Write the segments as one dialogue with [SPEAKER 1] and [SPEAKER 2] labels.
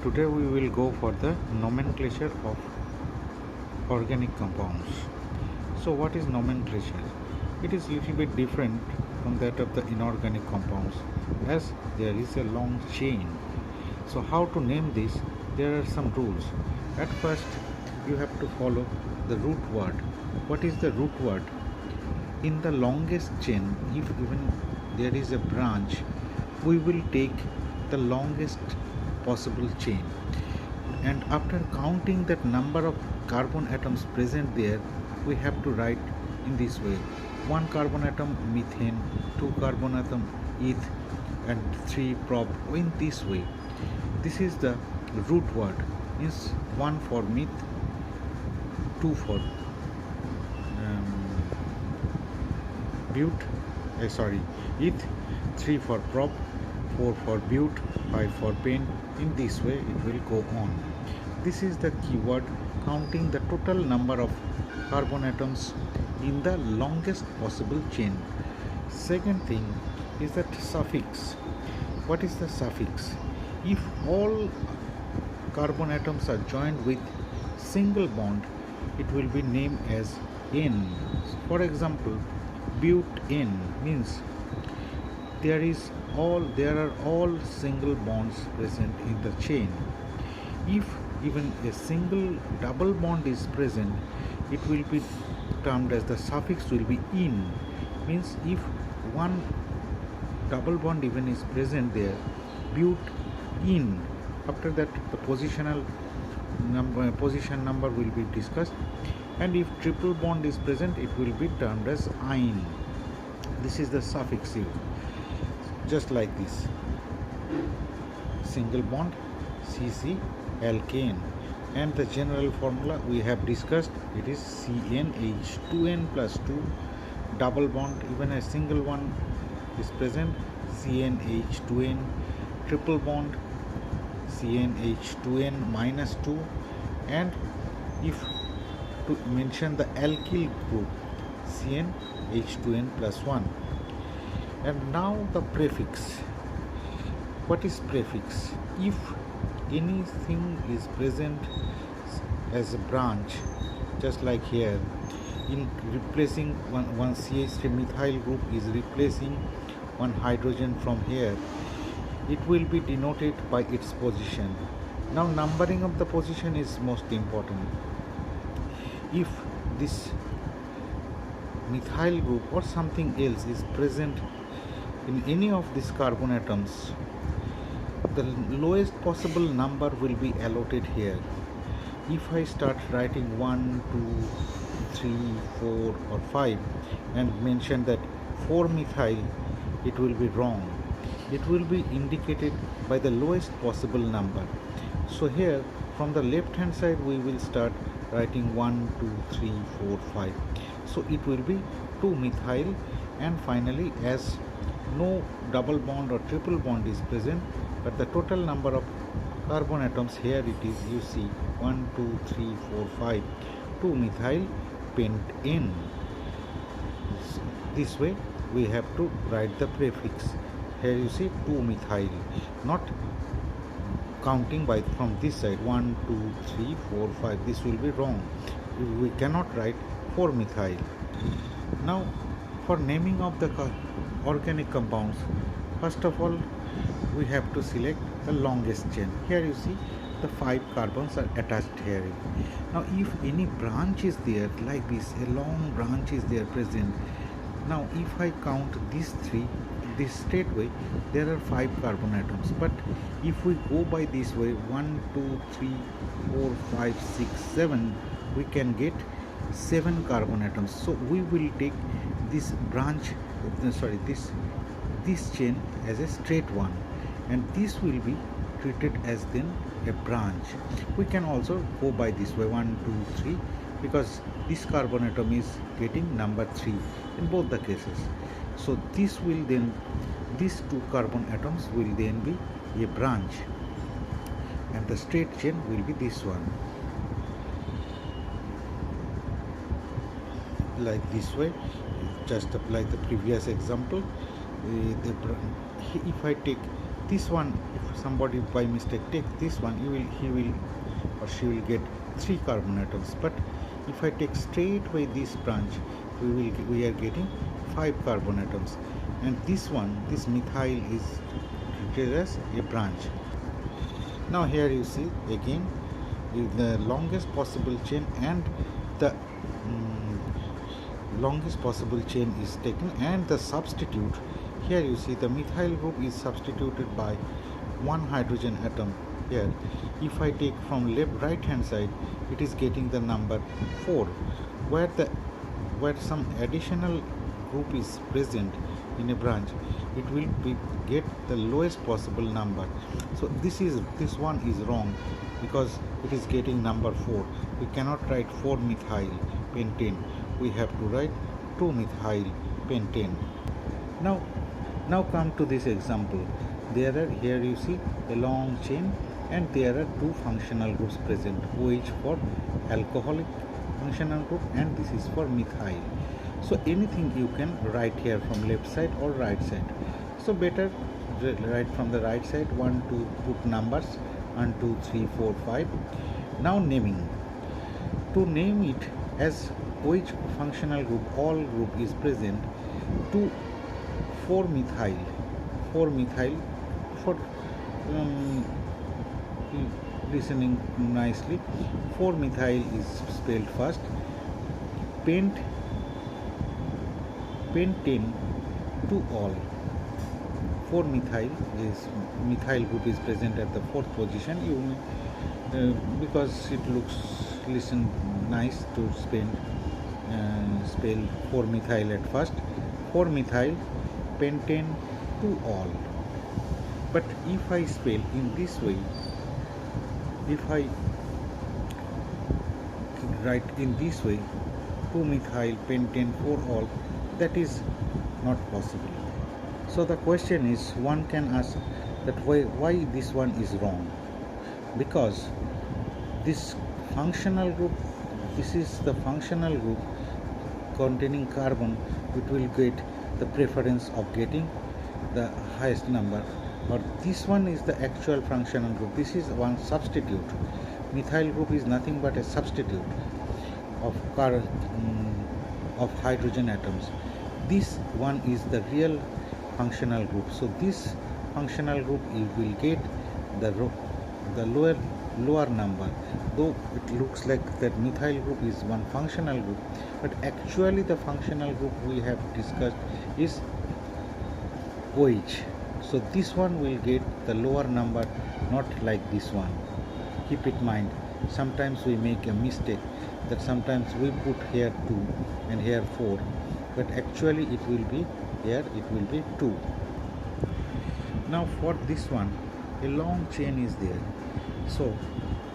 [SPEAKER 1] Today we will go for the nomenclature of organic compounds. So what is nomenclature? It is little bit different from that of the inorganic compounds as there is a long chain. So how to name this? There are some rules. At first you have to follow the root word. What is the root word? In the longest chain, if even there is a branch, we will take the longest possible chain, and after counting that number of carbon atoms present there, we have to write in this way: 1 carbon atom methane, 2 carbon atom eth, and 3 prop. In this way, this is the root word. Is 1 for meth, 2 for eth, 3 for prop, 4 for but, 5 for pen. In this way it will go on. This is the keyword counting the total number of carbon atoms in the longest possible chain. Second thing is that suffix. What is the suffix? If all carbon atoms are joined with single bond, it will be named as N. For example, butane means there are all single bonds present in the chain. If even a single double bond is present, it will be termed as the suffix will be in. Means if one double bond even is present there, butene. After that, the position number will be discussed, and if triple bond is present, it will be termed as ine. This is the suffix used. Just like this: single bond, CC, alkane, and the general formula we have discussed. It is CnH2n plus 2. Double bond, even a single one is present, CnH2n. Triple bond, CnH2n minus 2. And if to mention the alkyl group, CnH2n plus 1. And now the prefix. What is prefix? If anything is present as a branch, just like here, in replacing one CH3 methyl group is replacing one hydrogen from here, it will be denoted by its position. Now numbering of the position is most important. If this methyl group or something else is present in any of these carbon atoms, the lowest possible number will be allotted here. If I start writing 1, 2, 3, 4 or 5 and mention that 4 methyl, it will be wrong. It will be indicated by the lowest possible number. So here from the left hand side we will start writing 1, 2, 3, 4, 5. So it will be 2 methyl, and finally, as no double bond or triple bond is present, but the total number of carbon atoms here it is, you see, 1, 2, 3, 4, 5, 2 methyl pentane. This way we have to write the prefix. Here you see 2 methyl, not counting by from this side 1, 2, 3, 4, 5. This will be wrong. We cannot write 4 methyl. Now for naming of the organic compounds, first of all we have to select the longest chain. Here you see the 5 carbons are attached here. Now if any branch is there like this, a long branch is there present, now if I count these 3, this straight way, there are 5 carbon atoms. But if we go by this way, 1, 2, 3, 4, 5, 6, 7, we can get 7 carbon atoms. So we will take this branch, this chain as a straight one, and this will be treated as then a branch. We can also go by this way, 1, 2, 3, because this carbon atom is getting number 3 in both the cases. So these 2 carbon atoms will then be a branch, and the straight chain will be this one, like this way. Just like the previous example, if I take this one, if somebody by mistake take this one, he will or she will get 3 carbon atoms. But if I take straight away this branch, we are getting 5 carbon atoms. And this one, this methyl, is treated as a branch. Now here you see again the longest possible chain, and the longest possible chain is taken, and the substitute. Here you see the methyl group is substituted by 1 hydrogen atom. Here if I take from right hand side, it is getting the number 4, where some additional group is present in a branch, it will get the lowest possible number. So this one is wrong, because it is getting number 4. We cannot write 4 methyl pentane, we have to write 2 methyl pentane. Now come to this example. Here you see a long chain, and there are 2 functional groups present. OH for alcoholic functional group, and this is for methyl. So anything you can write here from left side or right side. So better write from the right side. 1, 2, put numbers 1, 2, 3, 4, 5. Now naming. To name it as OH functional group, all group is present, to 4 methyl for listening nicely. 4 methyl is spelled first. Pentane to all. 4 methyl group is present at the 4th position. Because it listen nice to spell 4 methyl at first. 4 methyl pentane to all. But if I spell in this way, if I write in this way, 2 methyl pentane for all, that is not possible. So the question is, one can ask that why this one is wrong, because this functional group, this is the functional group containing carbon, it will get the preference of getting the highest number. Or this one is the actual functional group. This is one substitute. Methyl group is nothing but a substitute of hydrogen atoms. This one is the real functional group. So this functional group, you will get the lower number. Though it looks like that methyl group is one functional group, but actually the functional group we have discussed is OH. So this one will get the lower number, not like this one. Keep it in mind. Sometimes we make a mistake that sometimes we put here 2 and here 4, but actually it will be here, it will be 2. Now for this one, a long chain is there. So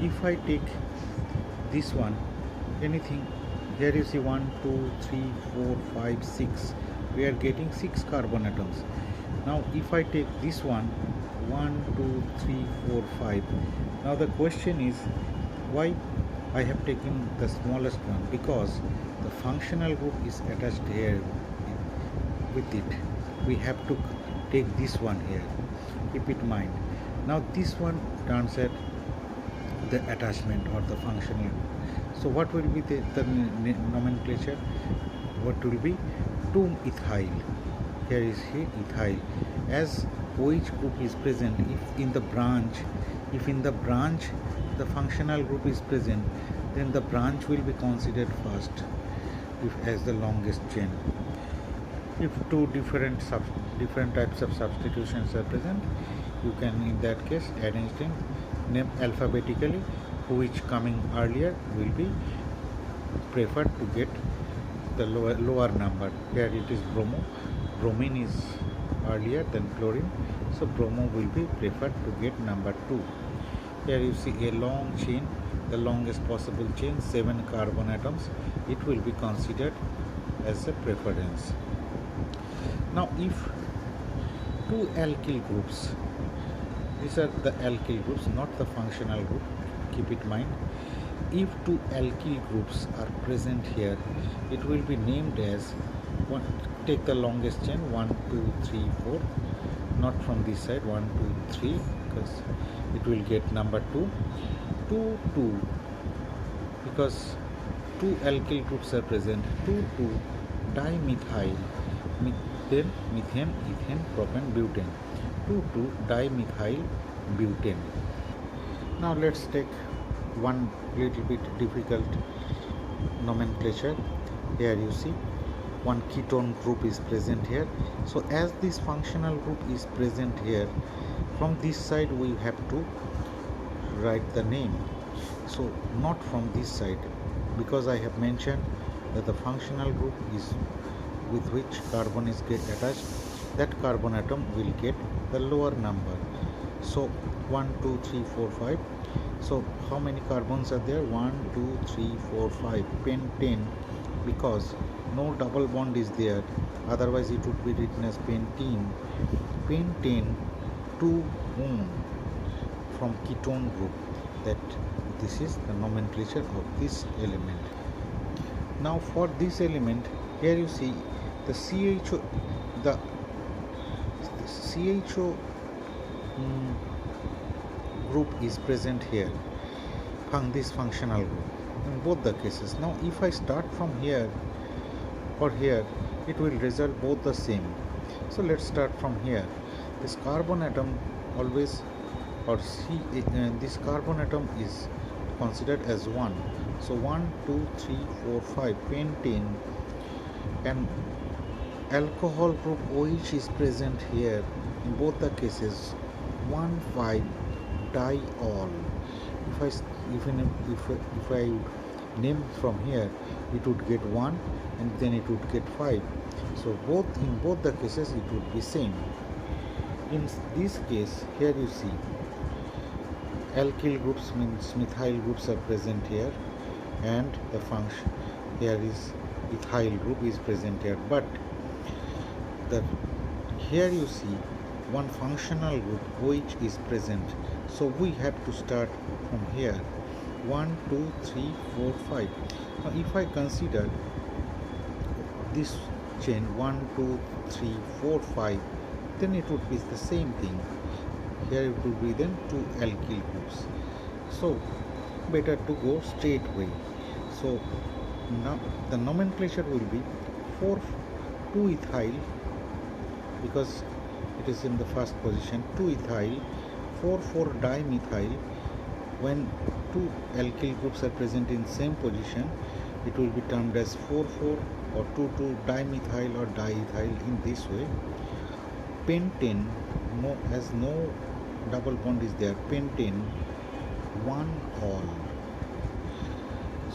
[SPEAKER 1] if I take this one, anything, here you see 1, 2, 3, 4, 5, 6. We are getting 6 carbon atoms. Now if I take this one, 1, 2, 3, 4, 5. Now the question is, why I have taken the smallest one? Because the functional group is attached here with it. We have to take this one here. Keep it in mind. Now this one turns at the attachment or the functional group. So what will be the nomenclature? What will be? 2 ethyl. Here is here ethyl. As OH group is present, if in the branch the functional group is present, then the branch will be considered first as the longest chain. If 2 different types of substitutions are present, you can in that case arrange them, name alphabetically. Which coming earlier will be preferred to get the lower number. Here it is bromo. Bromine is earlier than chlorine, so bromo will be preferred to get number 2. Here you see a long chain, the longest possible chain, 7 carbon atoms. It will be considered as a preference. Now if 2 alkyl groups, these are the alkyl groups, not the functional group, keep it in mind. If 2 alkyl groups are present here, it will be named as one. Take the longest chain, 1, 2, 3, 4. not from this side, 1 2 3, because it will get number 2. 2 2, because two alkyl groups are present. 2 2 dimethyl methane, methane, ethane, propane, butane. 2 2 dimethyl butane. Now let's take one little bit difficult nomenclature. Here you see one ketone group is present here. So as this functional group is present here, from this side we have to write the name. So not from this side, because I have mentioned that the functional group is with which carbon is get attached, that carbon atom will get the lower number. So 1 2 3 4 5. So how many carbons are there? 1 2 3 4 5. Pentane, because no double bond is there, otherwise it would be written as pentene. Pentane 2 from ketone group. That this is the nomenclature of this element. Now for this element, here you see the CHO, the CHO group is present here, this functional group in both the cases. Now if I start from here or here, it will result both the same. So let's start from here. This carbon atom always, or this carbon atom is considered as 1. So 1 2 3 4 5 pentane, and alcohol group OH is present here in both the cases, 1 5 diol. If I name from here, it would get 1 and then it would get 5. So in both the cases it would be same. In this case, here you see alkyl groups, means methyl groups are present here, and the function here is ethyl group is present here, but here you see one functional group OH is present. So we have to start from here, 1 2 3 4 5. Now if I consider this chain 1 2 3 4 5, then it would be the same thing. Here it would be then 2 alkyl groups. So better to go straight way. So now the nomenclature will be 4 2 ethyl, because it is in the first position, 2 ethyl, 4 4 dimethyl. When two alkyl groups are present in same position, it will be termed as 4 4 or 2 2 dimethyl or diethyl in this way. Pentane, as no double bond is there, pentane 1 all.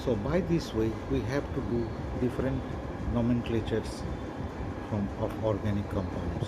[SPEAKER 1] So by this way we have to do different nomenclatures of organic compounds.